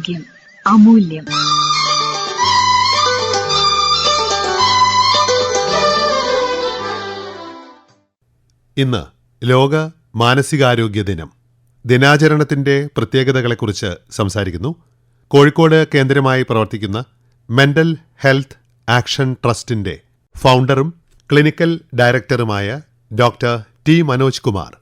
ആരോഗ്യം അമൂല്യം. ഇന്ന് ലോക മാനസികാരോഗ്യ ദിനം. ദിനാചരണത്തിന്റെ പ്രത്യേകതകളെക്കുറിച്ച് സംസാരിക്കുന്നു കോഴിക്കോട് കേന്ദ്രമായി പ്രവർത്തിക്കുന്ന മെന്റൽ ഹെൽത്ത് ആക്ഷൻ ട്രസ്റ്റിന്റെ ഫൗണ്ടറും ക്ലിനിക്കൽ ഡയറക്ടറുമായ ഡോക്ടർ ടി മനോജ് കുമാർ.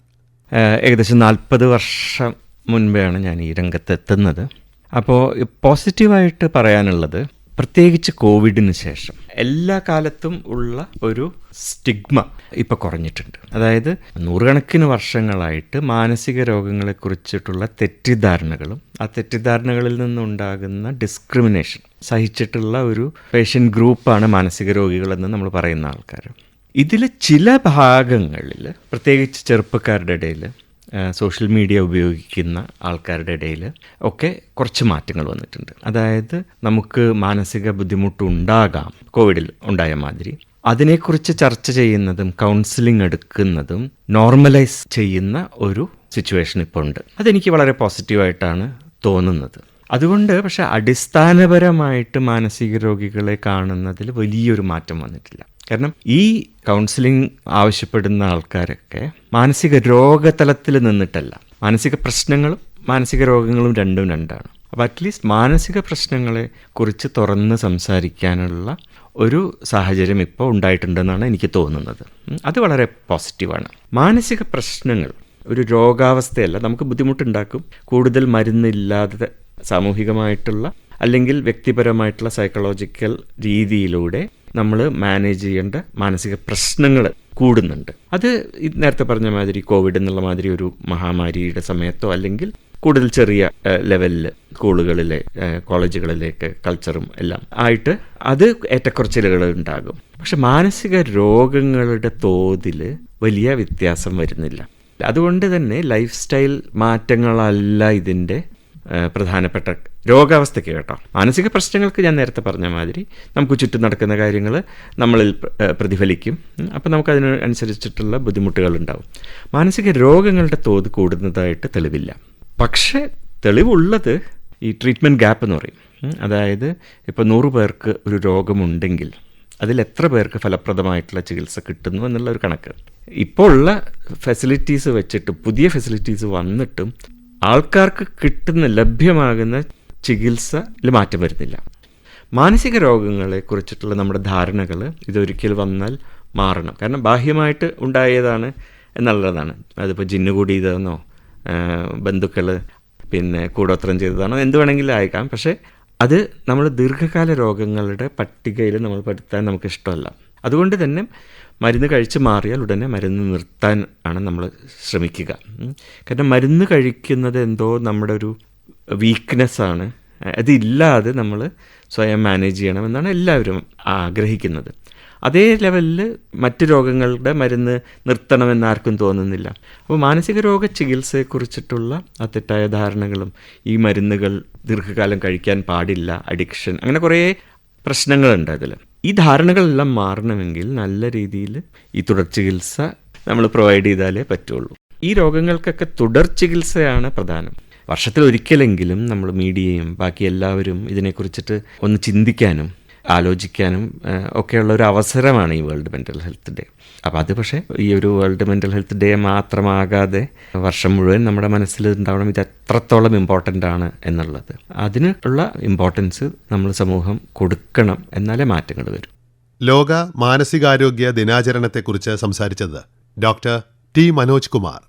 ഏകദേശം 40 വർഷം മുൻപെയാണ് ഞാൻ ഈ രംഗത്തെത്തുന്നത്. അപ്പോൾ പോസിറ്റീവായിട്ട് പറയാനുള്ളത്, പ്രത്യേകിച്ച് കോവിഡിന് ശേഷം എല്ലാ കാലത്തും ഉള്ള ഒരു സ്റ്റിഗ്മ ഇപ്പോൾ കുറഞ്ഞിട്ടുണ്ട്. അതായത് നൂറുകണക്കിന് വർഷങ്ങളായിട്ട് മാനസിക രോഗങ്ങളെക്കുറിച്ചിട്ടുള്ള തെറ്റിദ്ധാരണകളും ആ തെറ്റിദ്ധാരണകളിൽ നിന്നുണ്ടാകുന്ന ഡിസ്ക്രിമിനേഷൻ സഹിച്ചിട്ടുള്ള ഒരു പേഷ്യൻ്റ് ഗ്രൂപ്പാണ് മാനസിക രോഗികളെന്ന് നമ്മൾ പറയുന്ന ആൾക്കാർ. ഇതിൽ ചില ഭാഗങ്ങളിൽ, പ്രത്യേകിച്ച് ചെറുപ്പക്കാരുടെ ഇടയിൽ, സോഷ്യൽ മീഡിയ ഉപയോഗിക്കുന്ന ആൾക്കാരുടെ ഇടയിൽ ഒക്കെ കുറച്ച് മാറ്റങ്ങൾ വന്നിട്ടുണ്ട്. അതായത് നമുക്ക് മാനസിക ബുദ്ധിമുട്ടുണ്ടാകാം, കോവിഡിൽ ഉണ്ടായ മാതിരി, അതിനെക്കുറിച്ച് ചർച്ച ചെയ്യുന്നതും കൗൺസിലിംഗ് എടുക്കുന്നതും നോർമലൈസ് ചെയ്യുന്ന ഒരു സിറ്റുവേഷൻ ഇപ്പോൾ ഉണ്ട്. അതെനിക്ക് വളരെ പോസിറ്റീവായിട്ടാണ് തോന്നുന്നത്. അതുകൊണ്ട് പക്ഷേ അടിസ്ഥാനപരമായിട്ട് മാനസിക രോഗികളെ കാണുന്നതിൽ വലിയൊരു മാറ്റം വന്നിട്ടില്ല. കാരണം ഈ കൗൺസിലിംഗ് ആവശ്യപ്പെടുന്ന ആൾക്കാരൊക്കെ മാനസിക രോഗതലത്തിൽ നിന്നിട്ടല്ല, മാനസിക പ്രശ്നങ്ങളും മാനസിക രോഗങ്ങളും രണ്ടാണ്. അപ്പോൾ അറ്റ്ലീസ്റ്റ് മാനസിക പ്രശ്നങ്ങളെ കുറിച്ച് തുറന്ന് സംസാരിക്കാനുള്ള ഒരു സാഹചര്യം ഇപ്പോൾ ഉണ്ടായിട്ടുണ്ടെന്നാണ് എനിക്ക് തോന്നുന്നത്. അത് വളരെ പോസിറ്റീവാണ്. മാനസിക പ്രശ്നങ്ങൾ ഒരു രോഗാവസ്ഥയല്ല, നമുക്ക് ബുദ്ധിമുട്ടുണ്ടാക്കും. കൂടുതൽ മരുന്നില്ലാതെ സാമൂഹികമായിട്ടുള്ള അല്ലെങ്കിൽ വ്യക്തിപരമായിട്ടുള്ള സൈക്കോളജിക്കൽ രീതിയിലൂടെ നമ്മൾ മാനേജ് ചെയ്യേണ്ട മാനസിക പ്രശ്നങ്ങൾ കൂടുന്നുണ്ട്. അത് നേരത്തെ പറഞ്ഞ മാതിരി കോവിഡ് എന്നുള്ള മാതിരി ഒരു മഹാമാരിയുടെ സമയത്തോ അല്ലെങ്കിൽ കൂടുതൽ ചെറിയ ലെവലിൽ സ്കൂളുകളിലെ കോളേജുകളിലേക്ക് കൾച്ചറും എല്ലാം ആയിട്ട് അത് ഏറ്റക്കുറച്ചിലുകൾ ഉണ്ടാകും. പക്ഷെ മാനസിക രോഗങ്ങളുടെ തോതിൽ വലിയ വ്യത്യാസം വരുന്നില്ല. അതുകൊണ്ട് തന്നെ ലൈഫ് സ്റ്റൈൽ മാറ്റങ്ങളല്ല ഇതിൻ്റെ പ്രധാനപ്പെട്ട രോഗാവസ്ഥയ്ക്ക് കേട്ടോ. മാനസിക പ്രശ്നങ്ങൾക്ക് ഞാൻ നേരത്തെ പറഞ്ഞ മാതിരി നമുക്ക് ചുറ്റും നടക്കുന്ന കാര്യങ്ങൾ നമ്മളിൽ പ്രതിഫലിക്കും. അപ്പോൾ നമുക്കതിനനുസരിച്ചിട്ടുള്ള ബുദ്ധിമുട്ടുകളുണ്ടാവും. മാനസിക രോഗങ്ങളുടെ തോത് കൂടുന്നതായിട്ട് തെളിവില്ല. പക്ഷേ തെളിവുള്ളത് ഈ ട്രീറ്റ്മെൻറ്റ് ഗ്യാപ്പ് എന്ന് പറയും. അതായത് ഇപ്പോൾ 100 പേർക്ക് ഒരു രോഗമുണ്ടെങ്കിൽ അതിൽ എത്ര പേർക്ക് ഫലപ്രദമായിട്ടുള്ള ചികിത്സ കിട്ടുന്നു എന്നുള്ള ഒരു കണക്ക്. ഇപ്പോൾ ഉള്ള ഫെസിലിറ്റീസ് വെച്ചിട്ട്, പുതിയ ഫെസിലിറ്റീസ് വന്നിട്ടും ആൾക്കാർക്ക് ലഭ്യമാകുന്ന ചികിത്സയിൽ മാറ്റം വരുന്നില്ല. മാനസിക രോഗങ്ങളെ കുറിച്ചിട്ടുള്ള നമ്മുടെ ധാരണകൾ ഇതൊരിക്കൽ വന്നാൽ മാറണം. കാരണം ബാഹ്യമായിട്ട് ഉണ്ടായതാണ് എന്നുള്ളതാണ്. അതിപ്പോൾ ജിന്നു കൂടിയതെന്നോ ബന്ധുക്കൾ പിന്നെ കൂടോത്രം ചെയ്തതാണോ എന്ത് വേണമെങ്കിലും ആയേക്കാം. പക്ഷേ അത് നമ്മൾ ദീർഘകാല രോഗങ്ങളുടെ പട്ടികയിൽ നമ്മൾ പെടുത്താൻ നമുക്ക് ഇഷ്ടമല്ല. അതുകൊണ്ട് തന്നെ മരുന്ന് കഴിച്ച് മാറിയാൽ ഉടനെ മരുന്ന് നിർത്താൻ ആണ് നമ്മൾ ശ്രമിക്കുക. കാരണം മരുന്ന് കഴിക്കുന്നത് എന്തോ നമ്മുടെ ഒരു വീക്ക്നെസ്സാണ്. അതില്ലാതെ നമ്മൾ സ്വയം മാനേജ് ചെയ്യണമെന്നാണ് എല്ലാവരും ആഗ്രഹിക്കുന്നത്. അതേ ലെവലിൽ മറ്റ് രോഗങ്ങളുടെ മരുന്ന് നിർത്തണമെന്ന് ആർക്കും തോന്നുന്നില്ല. അപ്പോൾ മാനസിക രോഗ ചികിത്സയെക്കുറിച്ചിട്ടുള്ള ആ തെറ്റായ ധാരണകളും ഈ മരുന്നുകൾ ദീർഘകാലം കഴിക്കാൻ പാടില്ല, അഡിക്ഷൻ, അങ്ങനെ കുറേ പ്രശ്നങ്ങളുണ്ട് അതിൽ. ഈ ധാരണകളെല്ലാം മാറണമെങ്കിൽ നല്ല രീതിയിൽ ഈ തുടർ ചികിത്സ നമ്മൾ പ്രൊവൈഡ് ചെയ്താലേ പറ്റുള്ളൂ. ഈ രോഗങ്ങൾക്കൊക്കെ തുടർ ചികിത്സയാണ് പ്രധാനം. വർഷത്തിൽ ഒരിക്കലെങ്കിലും നമ്മൾ മീഡിയയും ബാക്കി എല്ലാവരും ഇതിനെക്കുറിച്ചിട്ട് ഒന്ന് ചിന്തിക്കാനും ആലോചിക്കാനും ഒക്കെയുള്ള ഒരു അവസരമാണ് ഈ വേൾഡ് മെൻ്റൽ ഹെൽത്ത് ഡേ. അപ്പോൾ അത് പക്ഷേ ഈ ഒരു വേൾഡ് മെൻ്റൽ ഹെൽത്ത് ഡേ മാത്രമാകാതെ വർഷം മുഴുവൻ നമ്മുടെ മനസ്സിൽ ഉണ്ടാവണം ഇത് എത്രത്തോളം ഇമ്പോർട്ടൻ്റ് ആണ് എന്നുള്ളത്. അതിനുള്ള ഇമ്പോർട്ടൻസ് നമ്മൾ സമൂഹം കൊടുക്കണം, എന്നാലേ മാറ്റങ്ങൾ വരും. ലോക മാനസികാരോഗ്യ ദിനാചരണത്തെക്കുറിച്ച് സംസാരിച്ചത് ഡോക്ടർ ടി മനോജ് കുമാർ.